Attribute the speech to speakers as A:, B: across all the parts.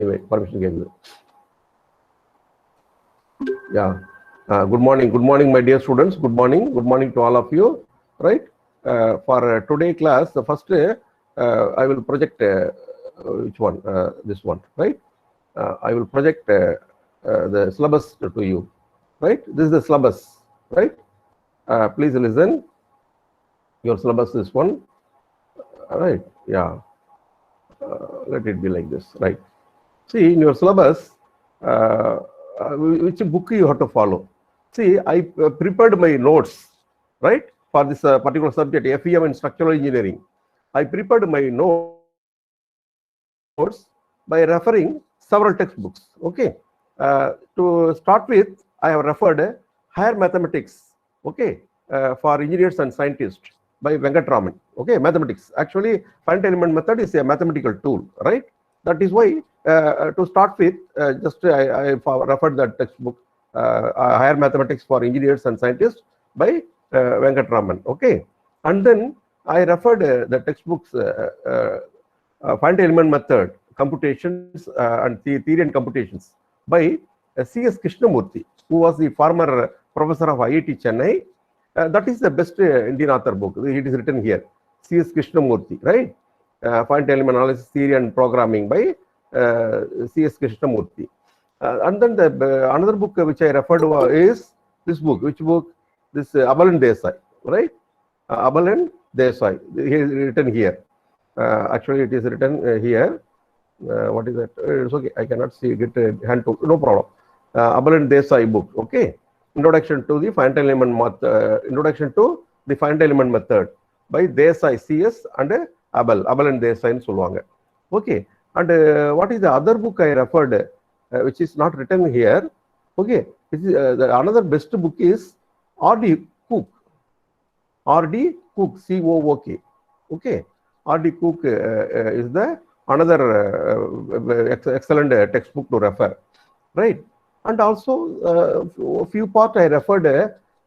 A: anyway, permission gave you. Yeah. Good morning, my dear students. Good morning to all of you. Right. For today class, the first I will project which one? This one. Right. I will project the syllabus to you. Right. This is the syllabus. Right. Please listen. Your syllabus is one. Right. Yeah. Let it be like this. Right. See, in your syllabus, which book you have to follow. See, I prepared my notes, right, for this particular subject, FEM and structural engineering. I prepared my notes by referring several textbooks. Okay. To start with, I have referred Higher Mathematics, okay, for engineers and scientists by Venkatraman. Okay, mathematics. Actually, finite element method is a mathematical tool, right? That is why, to start with, just I referred that textbook, Higher Mathematics for Engineers and Scientists by Venkatraman. Okay, and then I referred the textbooks finite element method, computations and theory and computations by C.S. Krishnamurthy, who was the former professor of IIT Chennai. That is the best Indian author book. It is written here, C.S. Krishnamurthy, right? Finite element analysis, theory and programming by C.S. Krishnamurthy. And then the another book which I referred to is this book. Which book? This Abal and Desai, right? Abal and Desai. It is written here. Actually, it is written here. What is that? It's okay. I cannot see. Get a hand to. No problem. Abal and Desai book. Okay. Introduction to the finite element method. Introduction to the finite element method by Desai, CS and Abal and Desai in Solvanga. Okay. And what is the other book I referred, which is not written here? Okay. Another best book is R.D. Cook. R.D. Cook, C-O-O-K. Okay. R.D. Cook is the another excellent textbook to refer, right? And also a few part I referred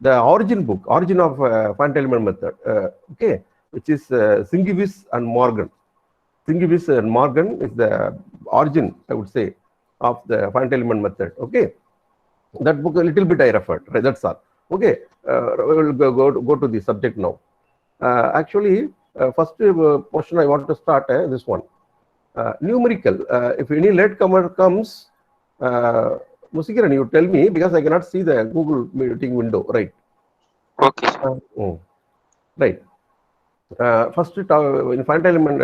A: the origin book, Origin of Finite Element Method, okay, which is Singivis and Morgan. Singivis and Morgan is the origin, I would say, of the finite element method. Okay, that book a little bit I referred, right? That's all. Okay, we will go to the subject now. Actually, first portion I want to start this one. Numerical. If any latecomer comes, Musikiran, you tell me because I cannot see the Google meeting window, right?
B: Okay.
A: Right. First, in finite element,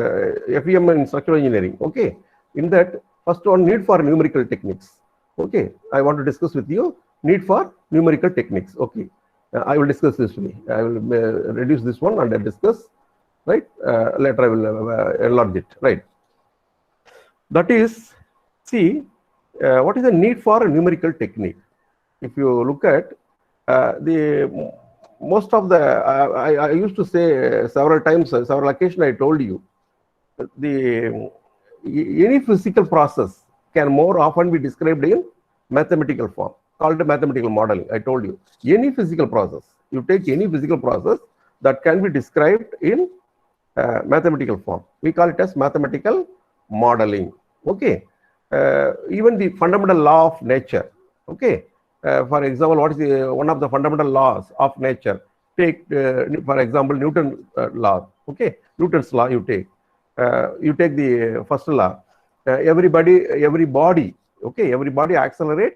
A: FEM and structural engineering. Okay. In that, first one, need for numerical techniques. Okay. I want to discuss with you need for numerical techniques. Okay. I will discuss this way. I will reduce this one and discuss. Right. Later I will enlarge it. Right. That is, see. What is the need for a numerical technique? If you look at the most of the, I used to say several times, several occasions I told you, any physical process can more often be described in mathematical form, called mathematical modeling. I told you, any physical process, you take any physical process that can be described in mathematical form. We call it as mathematical modeling. Okay. Even the fundamental law of nature. Okay. For example, what is one of the fundamental laws of nature? Take, for example, Newton's law. Okay, Newton's law. You take the first law. Every body. Okay, everybody accelerate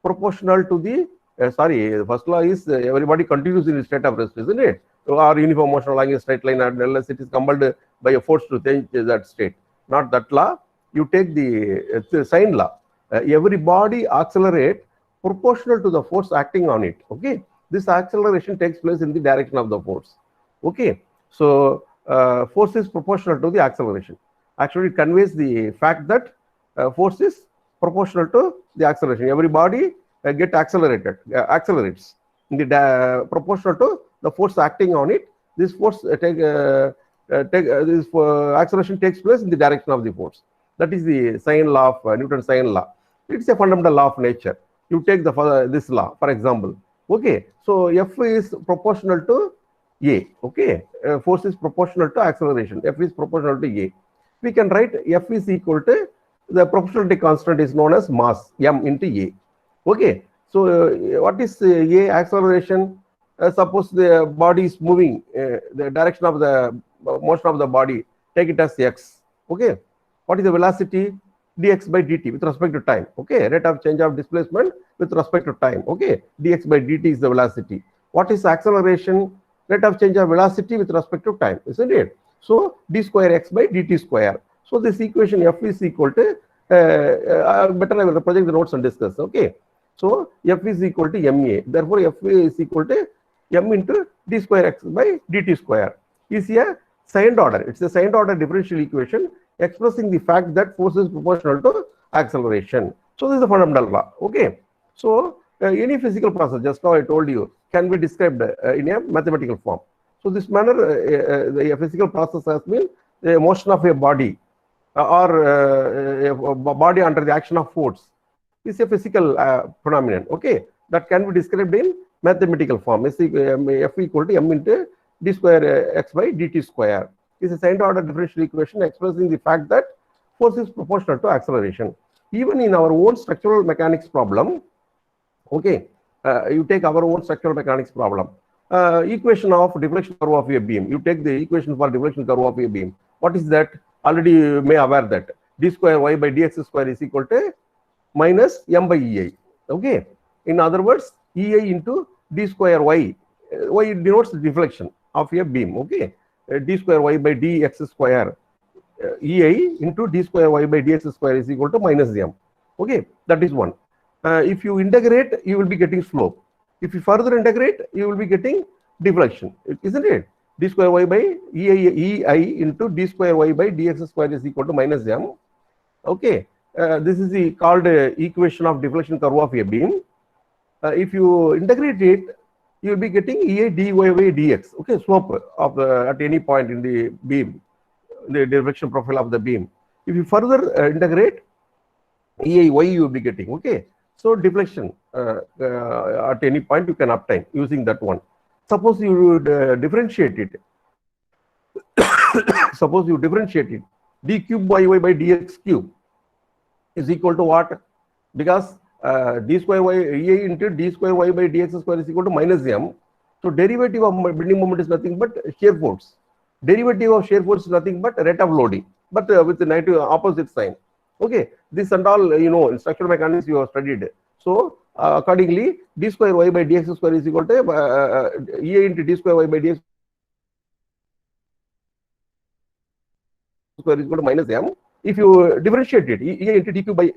A: proportional to the. The first law is everybody continues in a state of rest, isn't it? Or uniform motion along a straight line, unless it is compelled by a force to change that state. Not that law. You take the sine law. Every body accelerate proportional to the force acting on it. Okay, this acceleration takes place in the direction of the force. Okay, so force is proportional to the acceleration. Actually, it conveys the fact that force is proportional to the acceleration. Every body accelerates in the proportional to the force acting on it. This force acceleration takes place in the direction of the force. That is the sine law of Newton's sine law. It's a fundamental law of nature. You take this law, for example. Okay, so F is proportional to A. Okay, force is proportional to acceleration. F is proportional to A. We can write F is equal to The proportionality constant is known as mass m into a. Okay, so what is a acceleration? Suppose the body is moving, the direction of the motion of the body, take it as x. Okay, what is the velocity? Dx by dt with respect to time. Okay, rate of change of displacement with respect to time. Okay, dx by dt is the velocity. What is acceleration? Rate of change of velocity with respect to time, isn't it? So d square x by dt square. So this equation f is equal to better I will project the notes and discuss. Okay, so f is equal to ma. Therefore, f is equal to m into d square x by dt square. Is a second order. It's a second order differential equation expressing the fact that force is proportional to acceleration. So this is the fundamental law. Okay. So any physical process, just now I told you, can be described in a mathematical form. So this manner, the physical process has been the motion of a body or a body under the action of force is a physical phenomenon. Okay, that can be described in mathematical form. F equal to m into d square x by dt square is a second order differential equation expressing the fact that force is proportional to acceleration. Even in our own structural mechanics problem, okay, you take our own structural mechanics problem, equation of deflection curve of a beam. You take the equation for deflection curve of a beam. What is that? Already you may aware that d square y by dx square is equal to minus m by ei. Okay. In other words, ei into d square y. Y denotes the deflection of a beam. Okay. D square y by dx square. Ei into d square y by dx square is equal to minus m. Okay. That is one. If you integrate, you will be getting slope. If you further integrate, you will be getting deflection. Isn't it? D square y by ei into d square y by dx square is equal to minus m. Okay. This is the called equation of deflection curve of a beam. If you integrate it, you will be getting ei dy by dx. Okay, slope of at any point in the beam, the deflection profile of the beam. If you further integrate, ei y you will be getting. Okay, so deflection at any point you can obtain using that one. Suppose you would differentiate it. Suppose you differentiate it. D cube by y by dx cube is equal to what? Because d square y ei into d square y by dx square is equal to minus m. So derivative of bending moment is nothing but shear force. Derivative of shear force is nothing but rate of loading, but with the negative opposite sign. Okay, this and all in structural mechanics you have studied. So accordingly, d square y by dx square is equal to ei into d square y by dx square is equal to minus m. If you differentiate it, e into d cube by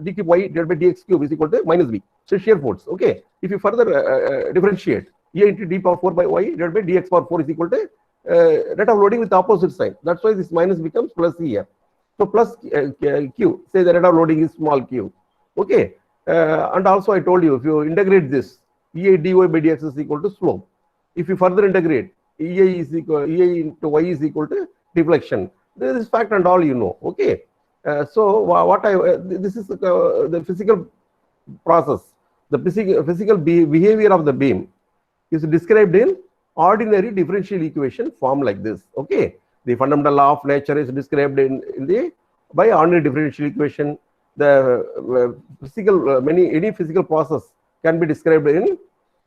A: d cube y divided by dx cube is equal to minus v. So shear force. Okay. If you further differentiate, e into d power 4 by y divided by dx power 4 is equal to rate of loading with opposite sign. That's why this minus becomes plus here. So plus q. Say the rate of loading is small q. Okay. And also I told you, if you integrate this, ei dy by dx is equal to slope. If you further integrate, ei into y is equal to deflection. This fact and all okay. So what this is the physical process. The physical behavior of the beam is described in ordinary differential equation form like this. Okay, the fundamental law of nature is described by ordinary differential equation. The physical any physical process can be described in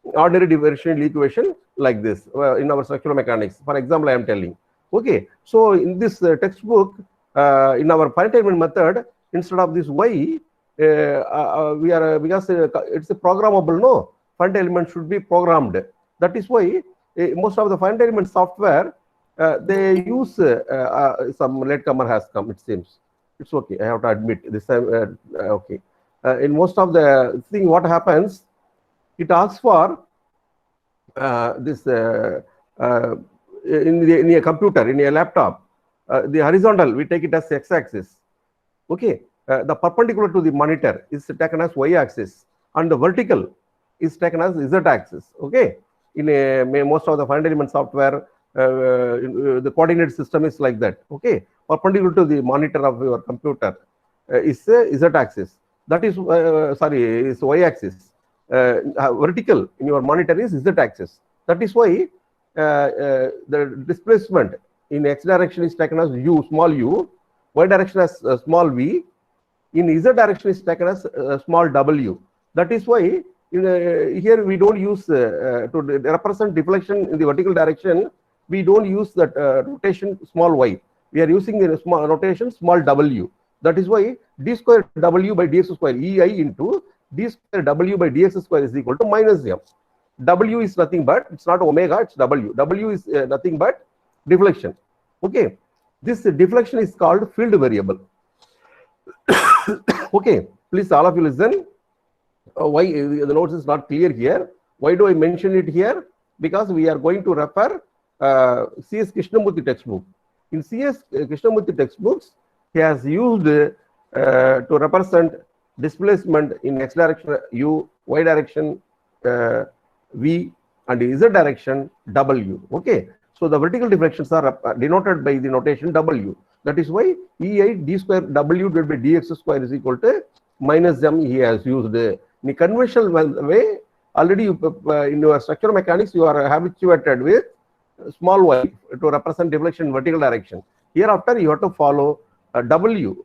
A: ordinary differential equation like this in our structural mechanics. For example, I am telling. Okay, so in this textbook, in our finite method, instead of this y, we are because it's a programmable. No, finite element should be programmed. That is why most of the finite element software they use some latecomer has come. It seems it's okay. I have to admit this time. Okay, in most of the thing, what happens? It asks for this. In a computer, in a laptop, the horizontal, we take it as x-axis. Okay, the perpendicular to the monitor is taken as y-axis, and the vertical is taken as z-axis. Okay, in most of the finite element software, the coordinate system is like that. Okay, perpendicular to the monitor of your computer is z-axis. That is is y-axis. Vertical in your monitor is z-axis. That is why the displacement in x direction is taken as u, small u, y direction as small v, in z direction is taken as small w. That is why here we don't use to represent deflection in the vertical direction. We don't use that rotation small y. We are using the small notation small w. That is why d square w by dx square ei into d square w by dx square is equal to minus m. W is nothing but, it's not omega, it's w. W is nothing but deflection. Okay, this deflection is called field variable. Okay, please all of you listen. Why the notes is not clear here? Why do I mention it here? Because we are going to refer C.S. Krishnamurthy textbook. In C.S. Krishnamurthy textbooks, he has used to represent displacement in x direction u, y direction v, and z direction w. Okay, so the vertical deflections are denoted by the notation w. That is why ei d square w divided by dx square is equal to minus m. He has used in a conventional way. Already in your structural mechanics, you are habituated with small y to represent deflection in vertical direction. Hereafter, you have to follow w,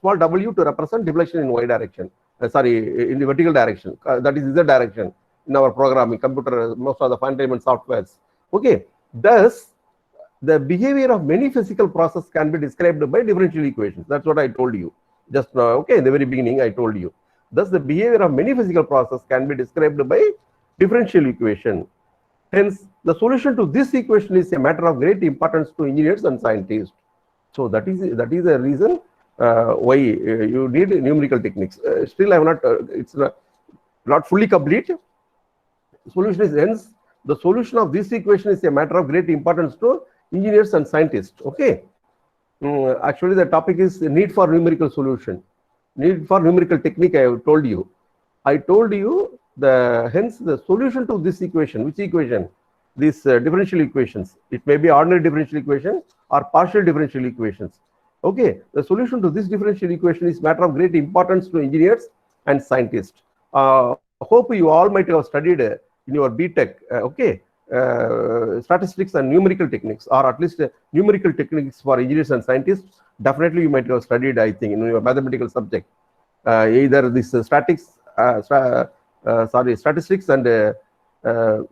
A: small w to represent deflection in y direction. In the vertical direction. That is z direction in our programming, computer, most of the containment softwares. Okay. Thus, the behavior of many physical processes can be described by differential equations. That's what I told you just now. Okay, in the very beginning, I told you. Thus, the behavior of many physical processes can be described by differential equation. Hence, the solution to this equation is a matter of great importance to engineers and scientists. So that is the reason why you need numerical techniques. Still, I have not. It's not fully complete. Solution is hence the solution of this equation is a matter of great importance to engineers and scientists. Okay. Actually, the topic is need for numerical solution. Need for numerical technique. I have told you. I told you hence the solution to this equation. Which equation? These differential equations. It may be ordinary differential equation or partial differential equations. Okay. The solution to this differential equation is matter of great importance to engineers and scientists. Hope you all might have studied in your BTech. Okay. Statistics and numerical techniques, or at least numerical techniques for engineers and scientists. Definitely you might have studied, I think, in your mathematical subject, either this statistics and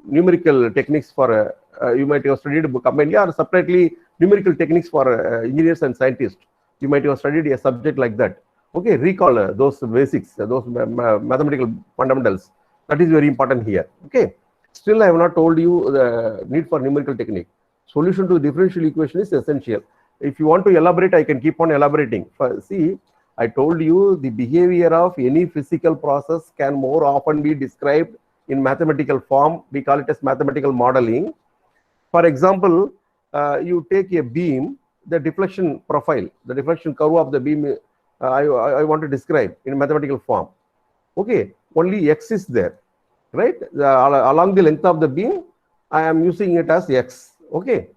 A: numerical techniques for you might have studied combinedly or separately numerical techniques for engineers and scientists. You might have studied a subject like that. Okay, recall those basics, those mathematical fundamentals. That is very important here. Okay. Still, I have not told you the need for numerical technique. Solution to the differential equation is essential. If you want to elaborate, I can keep on elaborating. See, I told you the behavior of any physical process can more often be described in mathematical form. We call it as mathematical modeling. For example, you take a beam, the deflection profile, the deflection curve of the beam, I want to describe in mathematical form. Okay, only x is there. Right, along the length of the beam, I am using it as x. Okay,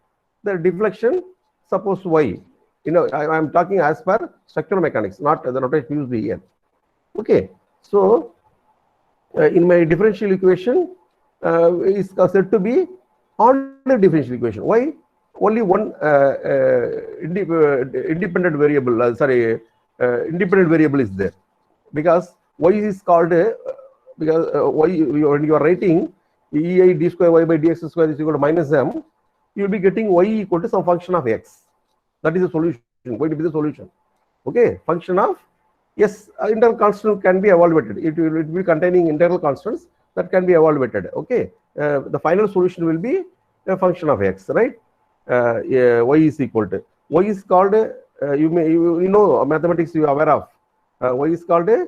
A: the deflection, suppose y. You know, I am talking as per structural mechanics, not the notation used here. Okay, so in my differential equation is said to be ordinary differential equation. Why? Only one independent variable. Independent variable is there, because y is called because when you are writing ei d square y by dx square is equal to minus m, you will be getting y equal to some function of x. That is the solution, going to be the solution. Okay, function of, yes, internal constant can be evaluated. It will be containing internal constants that can be evaluated. Okay, the final solution will be a function of x, right? Y is equal to, y is called you know mathematics you are aware of. Y is called a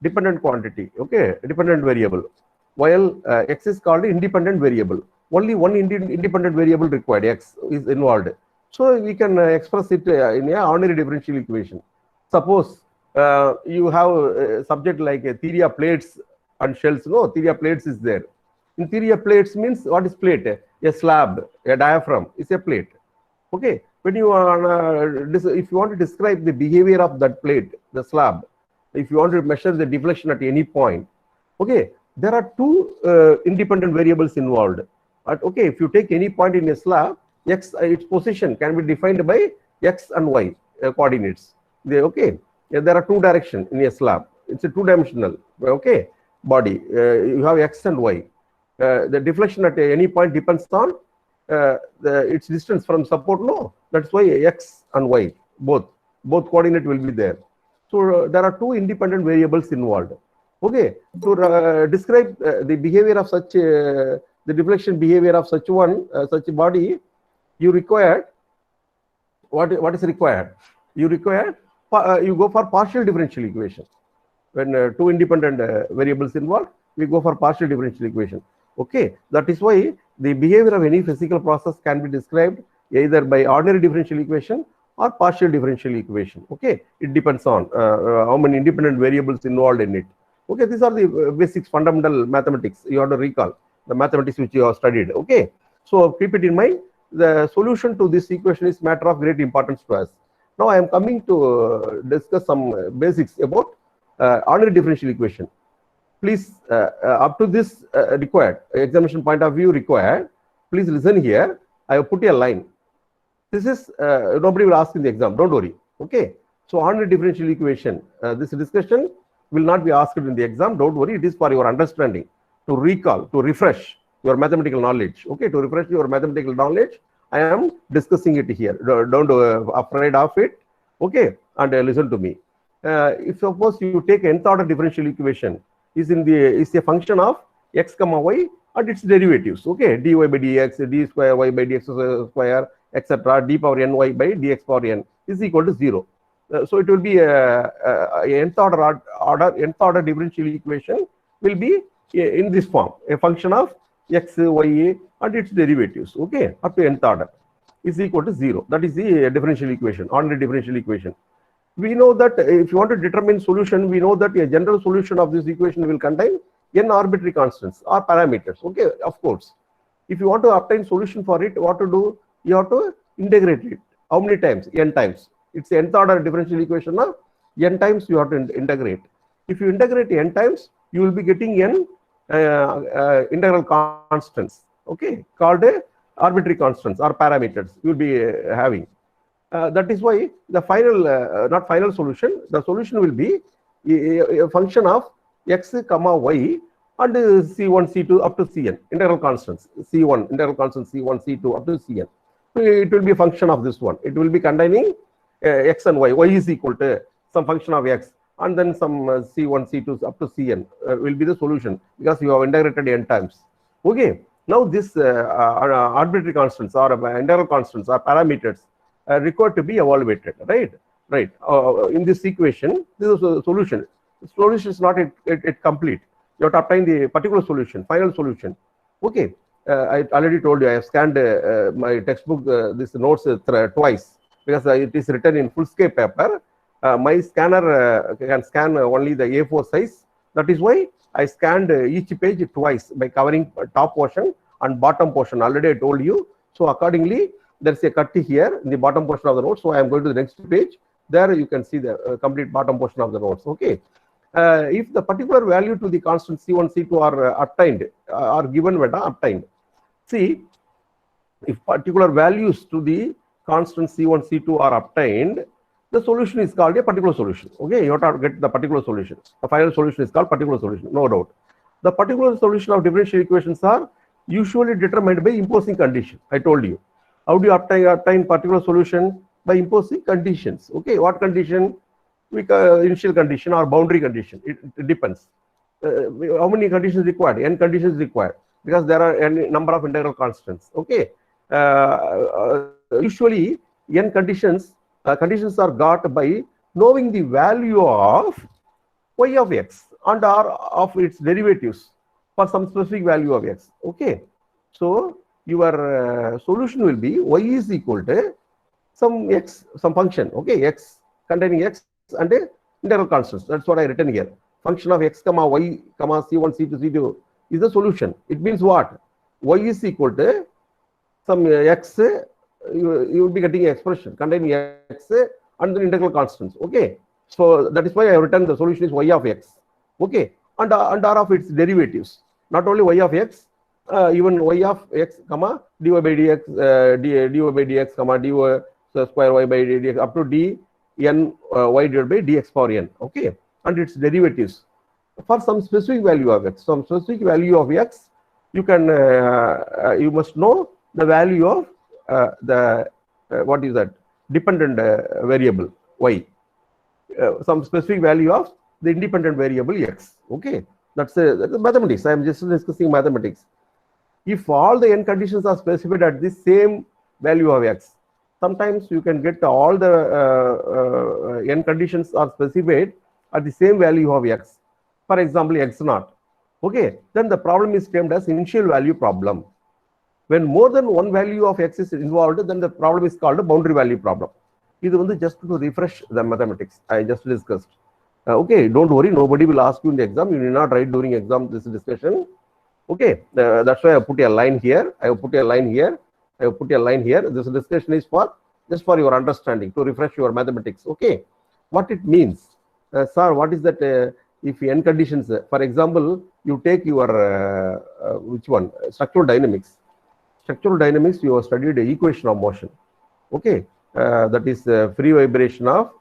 A: dependent quantity, okay, dependent variable, while x is called independent variable. Only one independent variable required, x is involved. So we can express it in a ordinary differential equation. Suppose you have a subject like a theory of plates and shells. No, theory of plates is there. In theory of plates means what is plate? A slab, a diaphragm is a plate. Okay, when you are if you want to describe the behavior of that plate, the slab, if you want to measure the deflection at any point, okay, there are two independent variables involved. Okay, if you take any point in a slab, x its position can be defined by x and y coordinates. Okay, there are two directions in a slab. It's a two-dimensional, okay, body. You have X and Y. The deflection at any point depends on its distance from support. No, that's why X and Y both coordinate will be there. So there are two independent variables involved. Okay, to describe the behavior of such the deflection behavior of such such a body, you require what is required? You require you go for partial differential equation. When two independent variables involved, we go for partial differential equation. Okay, that is why the behavior of any physical process can be described either by ordinary differential equation or partial differential equation. Okay, it depends on how many independent variables involved in it. Okay, these are the basics, fundamental mathematics. You have to recall the mathematics which you have studied. Okay, so keep it in mind. The solution to this equation is matter of great importance to us. Now I am coming to discuss some basics about ordinary differential equation. Please, up to this required, examination point of view required, please listen here. I have put a line. This is, nobody will ask in the exam, don't worry. Okay, so ordinary differential equation, this discussion will not be asked in the exam, don't worry, it is for your understanding, to recall, to refresh your mathematical knowledge. Okay, to refresh your mathematical knowledge, I am discussing it here. Don't afraid of it. Okay, and listen to me. If suppose you take nth order differential equation, is a function of x comma y and its derivatives. Okay, dy by dx, d square y by dx square, etc. d power ny by dx power n is equal to 0. So it will be nth order differential equation will be in this form, a function of x, y, and its derivatives. Okay, up to nth order is equal to 0. That is the differential equation, ordinary differential equation. We know that if you want to determine solution, we know that a general solution of this equation will contain n arbitrary constants or parameters. Okay, of course. If you want to obtain solution for it, what to do? You have to integrate it. How many times? N times. It's nth order differential equation of n times you have to integrate. If you integrate n times, you will be getting n integral constants. Okay, called arbitrary constants or parameters you will be having. That is why the final, not final solution, the solution will be a function of x comma y and c1, c2 up to cn, integral constants, c1, integral constant c1, c2 up to cn. It will be a function of this one. It will be containing x and y. Y is equal to some function of x and then some c1, c2 up to cn will be the solution because you have integrated n times. Okay. Now this arbitrary constants or integral constants or parameters required to be evaluated, right? Right. In this equation, this is a solution. The solution is not it complete. You have to obtain the particular solution, final solution. Okay. I already told you I have scanned my textbook, this notes twice because it is written in full scale paper. My scanner can scan only the A4 size. That is why I scanned each page twice by covering top portion and bottom portion. Already I told you. So accordingly, there's a cut here in the bottom portion of the notes. So I am going to the next page. There you can see the complete bottom portion of the notes. Okay. If the particular value to the constant C1, C2 are obtained, are given when obtained. See, if particular values to the constant C1, C2 are obtained, the solution is called a particular solution. Okay, you have to get the particular solution. The final solution is called particular solution, no doubt. The particular solution of differential equations are usually determined by imposing condition. I told you. How do you obtain particular solution? By imposing conditions. Okay, what condition? Initial condition or boundary condition. It depends. How many conditions required? N conditions required because there are n number of integral constants. Okay. Usually, n conditions are got by knowing the value of y of x and r of its derivatives for some specific value of x. Okay. So your solution will be y is equal to some x, some function. Okay, x containing x and integral constants. That's what I written here. Function of x comma y comma c1, c2, c2 is the solution. It means what? Y is equal to some x. You will be getting an expression containing x and the integral constants. Okay, so that is why I have written the solution is y of x. Okay, and r of its derivatives. Not only y of x, even y of x comma dy by dx, dy by dx comma dy square y by dx up to d n y divided by dx power n, okay, and its derivatives for some specific value of x. Some specific value of x, you can you must know the value of the what is that dependent variable y, some specific value of the independent variable x. Okay, that's mathematics. I am just discussing mathematics. If all the n conditions are specified at the same value of x, sometimes you can get all the n conditions are specified at the same value of x. For example, x naught. Okay, then the problem is termed as initial value problem. When more than one value of x is involved, then the problem is called a boundary value problem. This is just to refresh the mathematics I just discussed. Okay, don't worry, nobody will ask you in the exam. You need not write during exam this discussion. Okay, that's why I put a line here. I have put a line here. I have put a line here. This discussion is for just for your understanding, to refresh your mathematics. Okay, what it means, sir? What is that? If n conditions, for example, you take your which one? Structural dynamics. Structural dynamics, you have studied the equation of motion. Okay, that is free vibration of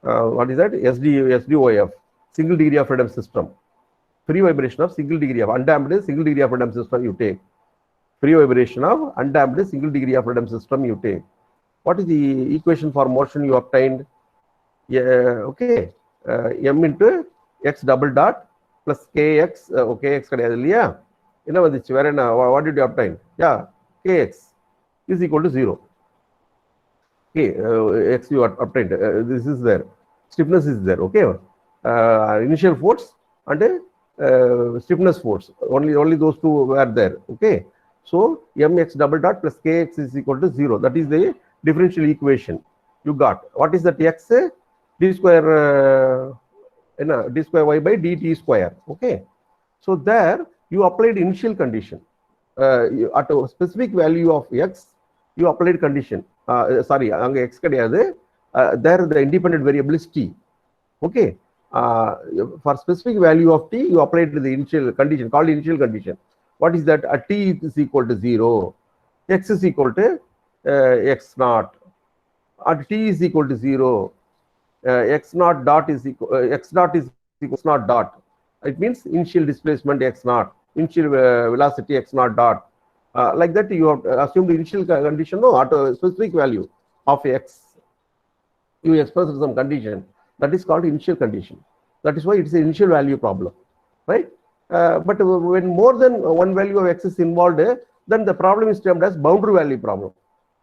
A: what is that? SDOF, single degree of freedom system. Free vibration of single degree of undamped single degree of freedom system you take. Free vibration of undamped single degree of freedom system you take. What is the equation for motion you obtained? Yeah, okay, m into x double dot plus kx. Okay, x yeah. You know what did you obtain? Yeah, kx is equal to 0. Okay, x you obtained. This is there. Stiffness is there. Okay, initial force and stiffness force. Only those two were there. Okay, so mx double dot plus kx is equal to 0. That is the differential equation you got. What is that x? D square d square y by dt square. Okay, so there you applied initial condition at a specific value of x. You applied condition. Sorry, x there the independent variable is t. Okay, for specific value of t, you applied the initial condition called initial condition. What is that? T is equal to 0, x is equal to x naught, at t is equal to 0. X naught dot is equal x naught is equal x naught dot. It means initial displacement x naught, initial velocity x naught dot. Like that, you have assumed the initial condition at a specific value of x. You express some condition that is called initial condition. That is why it is an initial value problem, right? But when more than one value of x is involved, then the problem is termed as boundary value problem.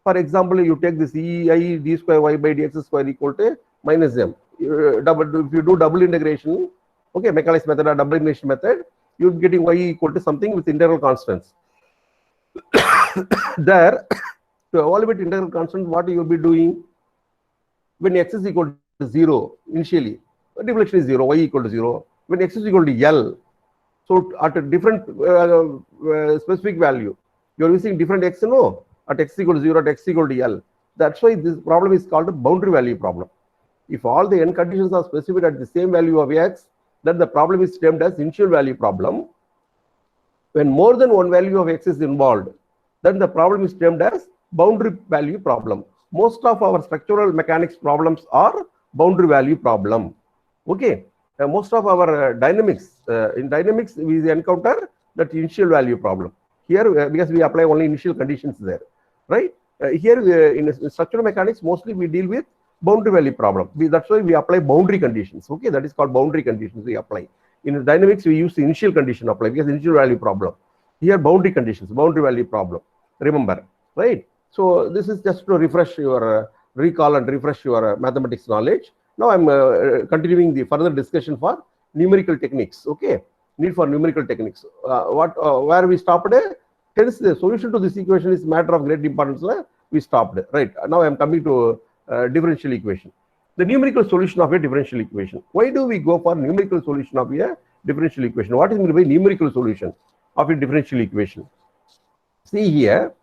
A: For example, you take this ei d square y by dx square equal to minus m. If you do double integration, okay, Macaulay's method or double integration method, you're getting y equal to something with integral constants. There, to evaluate integral constant, what you will be doing when x is equal to 0 initially, deflection is 0, y equal to 0. When x is equal to L, so at a different specific value, you are using different x, no, at x equal to 0, at x equal to L. That's why this problem is called a boundary value problem. If all the n conditions are specified at the same value of x, then the problem is termed as initial value problem. When more than one value of x is involved, then the problem is termed as boundary value problem. Most of our structural mechanics problems are boundary value problem. Okay, most of our dynamics, in dynamics we encounter that initial value problem. Here, because we apply only initial conditions there, right? Here in structural mechanics, mostly we deal with boundary value problem. That's why we apply boundary conditions. Okay, that is called boundary conditions we apply. In dynamics, we use the initial condition apply because initial value problem. Here, boundary conditions, boundary value problem. Remember, right? So this is just to refresh your recall and refresh your mathematics knowledge. Now I'm continuing the further discussion for numerical techniques. Okay, need for numerical techniques. Where we stopped? Hence, the solution to this equation is matter of great importance. We stopped. Right now, I'm coming to differential equation. The numerical solution of a differential equation. Why do we go for numerical solution of a differential equation? What is meant by numerical solution of a differential equation? See here,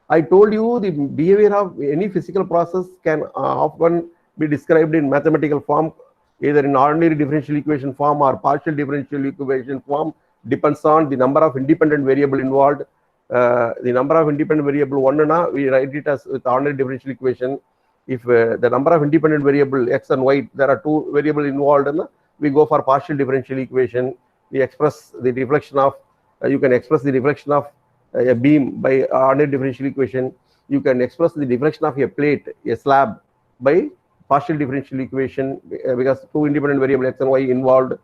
A: I told you the behavior of any physical process can often be described in mathematical form, either in ordinary differential equation form or partial differential equation form. Depends on the number of independent variable involved. The number of independent variable one, we write it as with ordinary differential equation. If the number of independent variable x and y, there are two variables involved, we go for partial differential equation. We express the reflection of, you can express the reflection of a beam by ordinary differential equation. You can express the deflection of a plate, a slab, by partial differential equation because two independent variables x and y involved.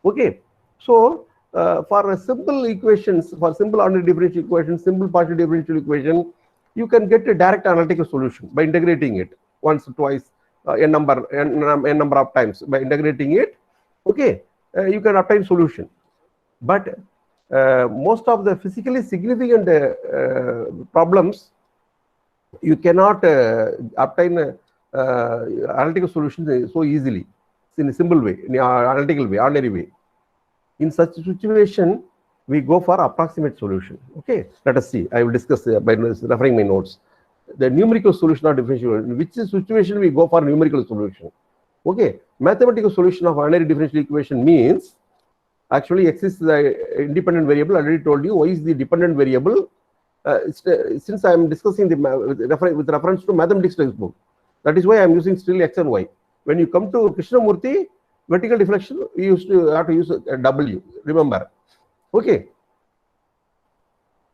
A: Okay, so for simple equations, for simple ordinary differential equation, simple partial differential equation, you can get a direct analytical solution by integrating it once, twice, n number of times. By integrating it, okay, you can obtain solution. But most of the physically significant problems, you cannot obtain analytical solutions so easily in a simple way, in an analytical way, ordinary way. In such a situation, we go for approximate solution. Okay, let us see. I will discuss by referring my notes. The numerical solution of differential, in which situation we go for numerical solution. Okay, mathematical solution of ordinary differential equation means actually x is the independent variable. I already told you y is the dependent variable. Since I am discussing with reference to mathematics textbook, that is why I am using still x and y. When you come to Krishnamurti, vertical deflection, we used to have to use a W, remember. Okay.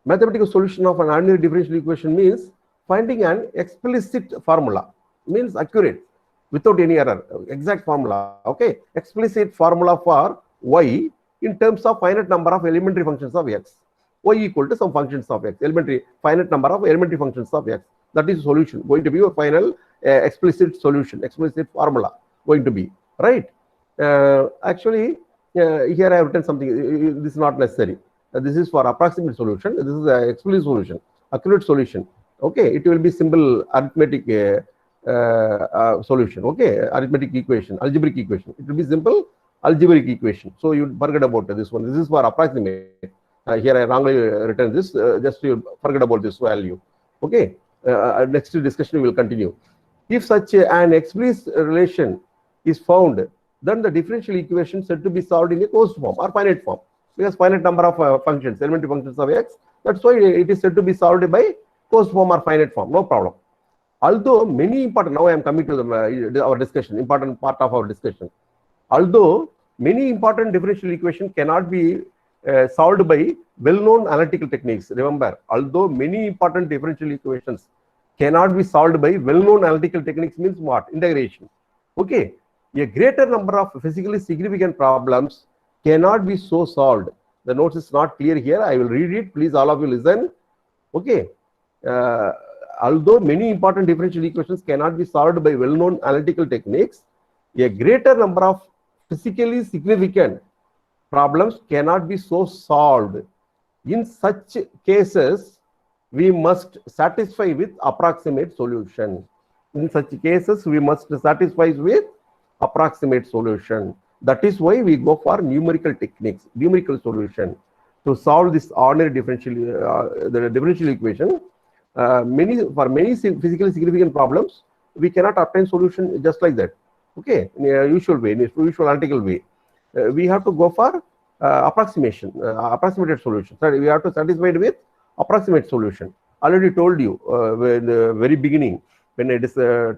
A: Mathematical solution of an ordinary differential equation means finding an explicit formula, means accurate, without any error, exact formula. Okay. Explicit formula for y in terms of finite number of elementary functions of x. Y equal to some functions of x, elementary, finite number of elementary functions of x. That is solution, going to be your final explicit solution, explicit formula going to be, right? Actually, here I have written something, this is not necessary. This is for approximate solution, this is an explicit solution, accurate solution. Okay, it will be simple arithmetic solution, okay, arithmetic equation, algebraic equation. It will be simple algebraic equation. So you forget about this one. This is for approximate. Here I wrongly written this, just you forget about this value. Okay, next discussion will continue. If such an explicit relation is found, then the differential equation said to be solved in a closed form or finite form, because finite number of functions, elementary functions of x. That's why it is said to be solved by closed form or finite form. No problem. Although many important, now I am coming to our discussion, important part of our discussion. Although many important differential equations cannot be solved by well-known analytical techniques. Remember, although many important differential equations cannot be solved by well-known analytical techniques means what? Integration. Okay. A greater number of physically significant problems cannot be so solved. The notes is not clear here. I will read it. Please, all of you listen. Okay. Although many important differential equations cannot be solved by well-known analytical techniques, a greater number of physically significant problems cannot be so solved. In such cases, we must satisfy with approximate solution. In such cases, we must satisfy with approximate solution. That is why we go for numerical techniques, numerical solution to solve this ordinary differential, the differential equation. For many physically significant problems, we cannot obtain solution just like that. Okay, in a usual way, in a usual analytical way. We have to go for approximation, approximated solution. So we have to satisfy with approximate solution. Already told you in the very beginning when I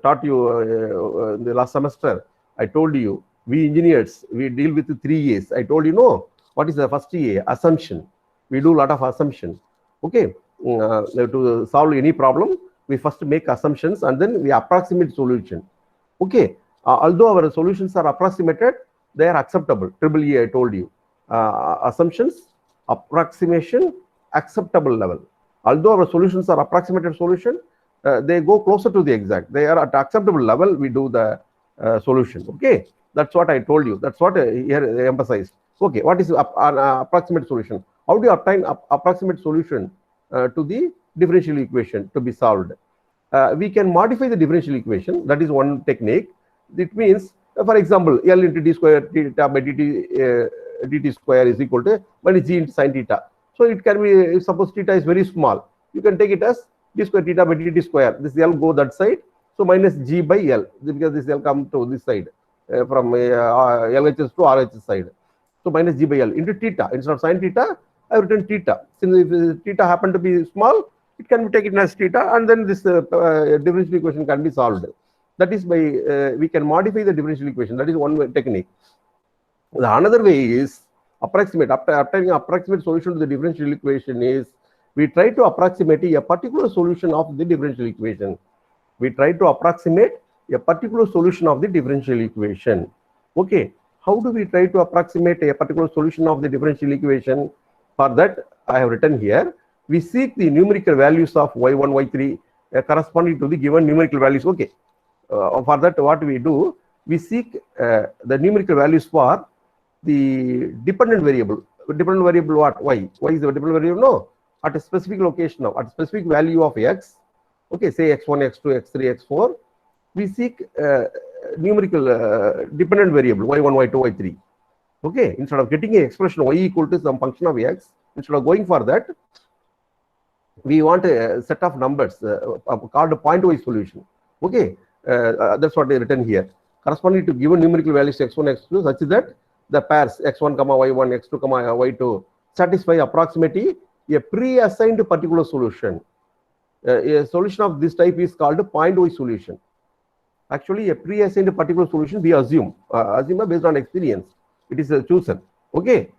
A: taught you in the last semester. I told you we engineers, we deal with 3 A's. I told you, no, what is the first A? Assumption. We do a lot of assumption. Okay, to solve any problem, we first make assumptions and then we approximate solution. Okay, although our solutions are approximated, they are acceptable. Triple E, I told you. Assumptions, approximation, acceptable level. Although our solutions are approximated solution, they go closer to the exact. They are at acceptable level. We do the solution. Okay, that's what I told you. That's what here I emphasized. Okay, what is an approximate solution? How do you obtain approximate solution to the differential equation to be solved? We can modify the differential equation. That is one technique. It means, for example, L into d square theta by dt square is equal to minus g into sin theta. So it can be, if suppose theta is very small, you can take it as d square theta by dt square. This L go that side. So minus g by L, because this L come to this side from LHS to RHS side. So minus g by L into theta. Instead of sin theta, I have written theta. Since if theta happen to be small, it can be taken as theta, and then this differential equation can be solved. That is by we can modify the differential equation. That is one technique. The another way is approximate. After obtaining approximate solution to the differential equation is we try to approximate a particular solution of the differential equation. We try to approximate a particular solution of the differential equation. Okay, how do we try to approximate a particular solution of the differential equation? For that, I have written here, we seek the numerical values of y1, y3 corresponding to the given numerical values. Okay, for that, what we do, we seek the numerical values for the dependent variable. Dependent variable what? Y. Y is the dependent variable? No. At a specific location now, at a specific value of x, okay, say x1, x2, x3, x4, we seek numerical dependent variable y1, y2, y3. Okay, instead of getting an expression y equal to some function of x, instead of going for that, we want a set of numbers called a point-wise solution. Okay, that's what they written here. Corresponding to given numerical values x1, x2, such that the pairs x1, y1, x2, y2 satisfy approximately a pre-assigned particular solution. A solution of this type is called a point-wise solution. Actually, a pre-assigned particular solution we assume based on experience. It is chosen. Okay,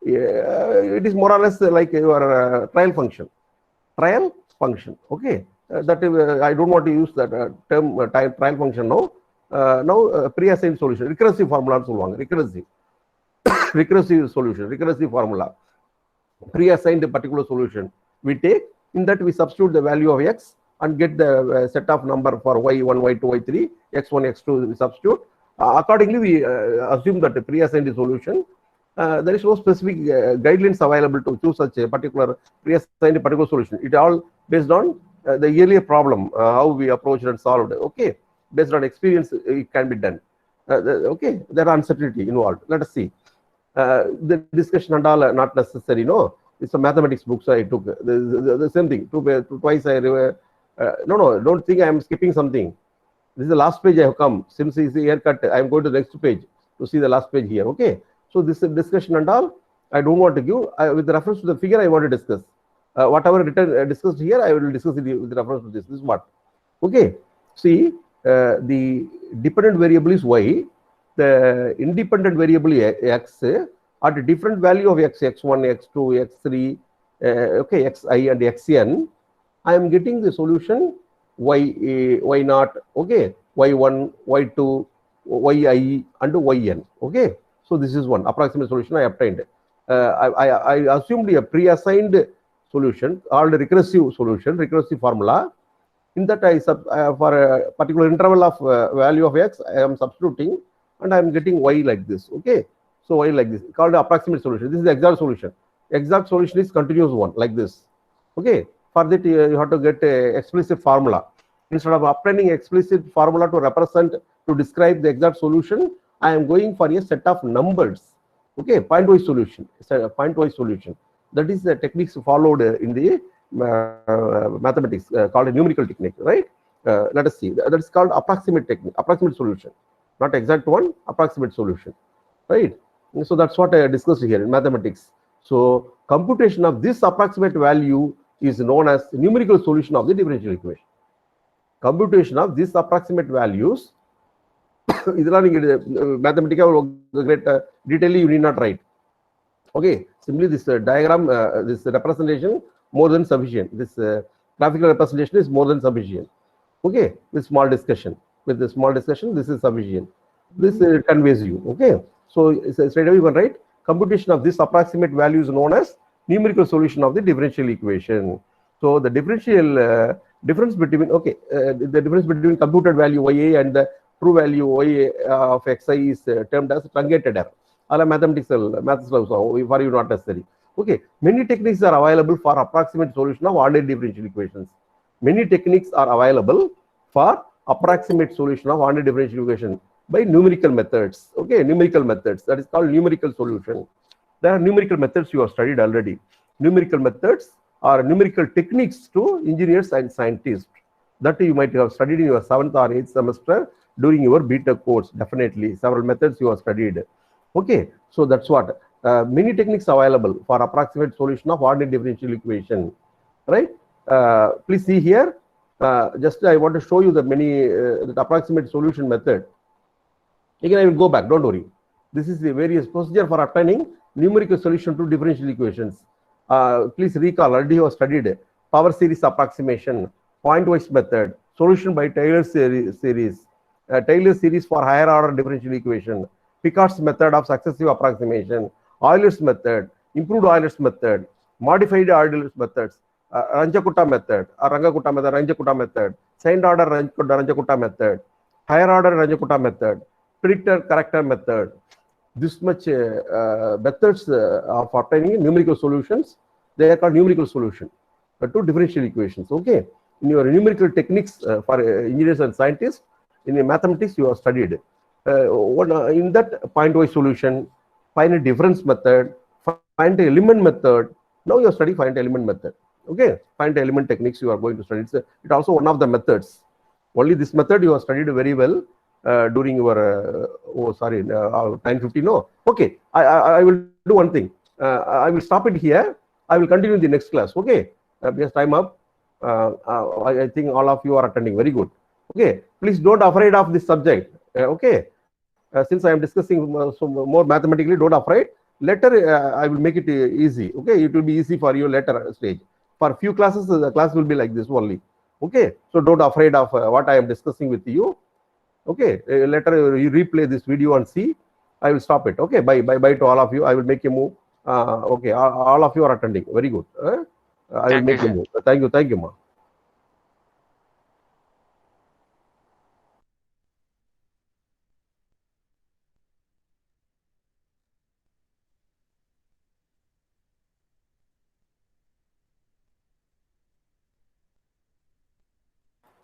A: it is more or less like your trial function. Trial function. Okay, that I don't want to use that term trial function now. Now pre-assigned solution, recursive formula so long. Recursive solution, recursive formula. Pre-assigned a particular solution we take. In that we substitute the value of x and get the set of number for y1, y2, y3, x1, x2 we substitute. Accordingly, we assume that the pre-assigned solution. There is no specific guidelines available to choose such a particular pre-assigned particular solution. It all based on the earlier problem, how we approached and solved. Okay, based on experience, it can be done. Okay, there are uncertainty involved. Let us see. The discussion and all are not necessary. No, it's a mathematics books I took. The same thing. Twice I no, don't think I am skipping something. This is the last page I have come. Since it's a haircut, I am going to the next page to see the last page here. Okay. So this discussion and all, I don't want to give. With reference to the figure, I want to discuss. Whatever written discussed here, I will discuss it with reference to this. This is what. Okay. See, the dependent variable is y. The independent variable x at a different value of x, x1, x2, x3, okay, xi and xn. I am getting the solution y naught, okay, y1, y2, yi and yn. Okay. So this is one approximate solution I obtained. I assumed a pre-assigned solution called recursive solution, recursive formula. In that for a particular interval of value of x, I am substituting and I am getting y like this. Okay. So y like this, called approximate solution. This is the exact solution. Exact solution is continuous one like this. Okay. For that you have to get a explicit formula. Instead of obtaining explicit formula to represent, to describe the exact solution, I am going for a set of numbers. Okay, point-wise solution. It's a point-wise solution. That is the techniques followed in the mathematics called a numerical technique, right? Let us see. That is called approximate technique, approximate solution. Not exact one, approximate solution, right? So that's what I discussed here in mathematics. So computation of this approximate value is known as numerical solution of the differential equation. Computation of these approximate values, mathematical great detail you need not write. Okay, simply this diagram, this representation more than sufficient. This graphical representation is more than sufficient. Okay, with small discussion. With the small discussion, this is sufficient. This conveys you. Okay, so straight away you can write computation of this approximate value is known as numerical solution of the differential equation. So the differential difference between the difference between computed value ya and the true value y of xi is termed as truncated error. All maths for you not necessary. Okay, many techniques are available for approximate solution of ordinary differential equations. Many techniques are available for approximate solution of ordinary differential equation by numerical methods. Okay, numerical methods, that is called numerical solution. There are numerical methods you have studied already. Numerical methods are numerical techniques to engineers and scientists that you might have studied in your 7th or 8th semester during your BTech course. Definitely several methods you have studied. Okay, so that's what many techniques available for approximate solution of ordinary differential equation, right? Please see here Just I want to show you the the approximate solution method. Again, I will go back, don't worry. This is the various procedure for obtaining numerical solution to differential equations. Please recall, already you have studied power series approximation, point-wise method, solution by Taylor series, Taylor series for higher order differential equation, Picard's method of successive approximation, Euler's method, improved Euler's method, modified Euler's methods, Ranjakutta method, Rangakuta method, Ranjakutta method, second order Ranjakutta method, higher order Ranjakutta method, predictor corrector method. This much methods of obtaining numerical solutions, they are called numerical solution to differential equations. Okay, in your numerical techniques for engineers and scientists, in the mathematics you have studied. In that point-wise solution, find a difference method, find the element method. Now you are studying find element method. Okay, find element techniques you are going to study. It's also one of the methods. Only this method you have studied very well during your 9:50. No, okay. I will do one thing. I will stop it here. I will continue in the next class. Okay, because time up. I think all of you are attending. Very good. Okay, please don't afraid of this subject. Okay, since I am discussing so more mathematically, don't afraid. Later I will make it easy. Okay, it will be easy for you later stage. For few classes, the class will be like this only. Okay, so don't afraid of what I am discussing with you. Okay, later you replay this video and see. I will stop it. Okay, bye to all of you. I will make a move. Okay, all of you are attending. Very good. I will make a move. Thank you, ma.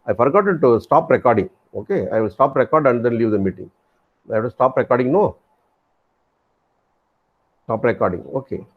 A: I forgot to stop recording. Okay, I will stop record and then leave the meeting. I have to stop recording. No, stop recording. Okay.